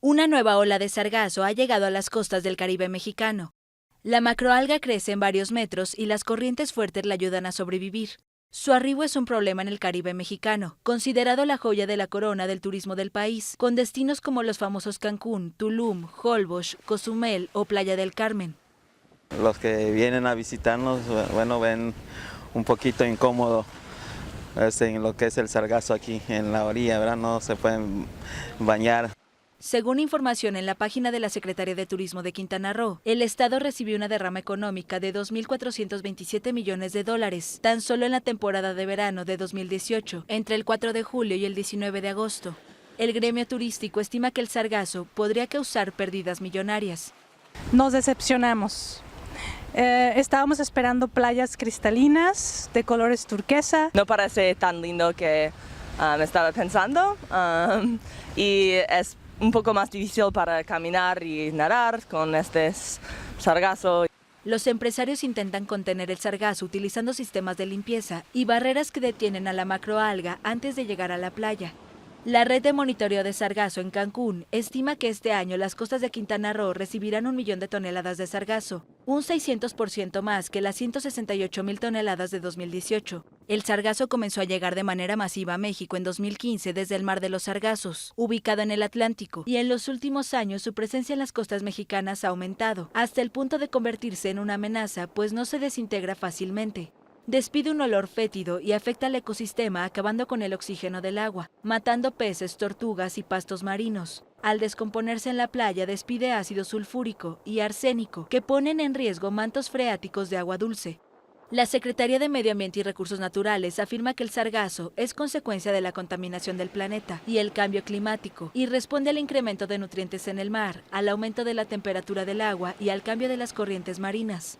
Una nueva ola de sargazo ha llegado a las costas del Caribe mexicano. La macroalga crece en varios metros y las corrientes fuertes la ayudan a sobrevivir. Su arribo es un problema en el Caribe mexicano, considerado la joya de la corona del turismo del país, con destinos como los famosos Cancún, Tulum, Holbox, Cozumel o Playa del Carmen. Los que vienen a visitarnos, bueno, ven un poquito incómodo en lo que es el sargazo aquí en la orilla, ¿verdad? No se pueden bañar. Según información en la página de la Secretaría de Turismo de Quintana Roo, el estado recibió una derrama económica de 2.427 millones de dólares, tan solo en la temporada de verano de 2018, entre el 4 de julio y el 19 de agosto. El gremio turístico estima que el sargazo podría causar pérdidas millonarias. Nos decepcionamos. Estábamos esperando playas cristalinas, de colores turquesa. No parece tan lindo que estaba pensando y es un poco más difícil para caminar y nadar con este sargazo. Los empresarios intentan contener el sargazo utilizando sistemas de limpieza y barreras que detienen a la macroalga antes de llegar a la playa. La red de monitoreo de sargazo en Cancún estima que este año las costas de Quintana Roo recibirán 1 millón de toneladas de sargazo, un 600% más que las 168,000 toneladas de 2018. El sargazo comenzó a llegar de manera masiva a México en 2015 desde el Mar de los Sargazos, ubicado en el Atlántico, y en los últimos años su presencia en las costas mexicanas ha aumentado, hasta el punto de convertirse en una amenaza, pues no se desintegra fácilmente. Despide un olor fétido y afecta al ecosistema, acabando con el oxígeno del agua, matando peces, tortugas y pastos marinos. Al descomponerse en la playa despide ácido sulfúrico y arsénico que ponen en riesgo mantos freáticos de agua dulce. La Secretaría de Medio Ambiente y Recursos Naturales afirma que el sargazo es consecuencia de la contaminación del planeta y el cambio climático y responde al incremento de nutrientes en el mar, al aumento de la temperatura del agua y al cambio de las corrientes marinas.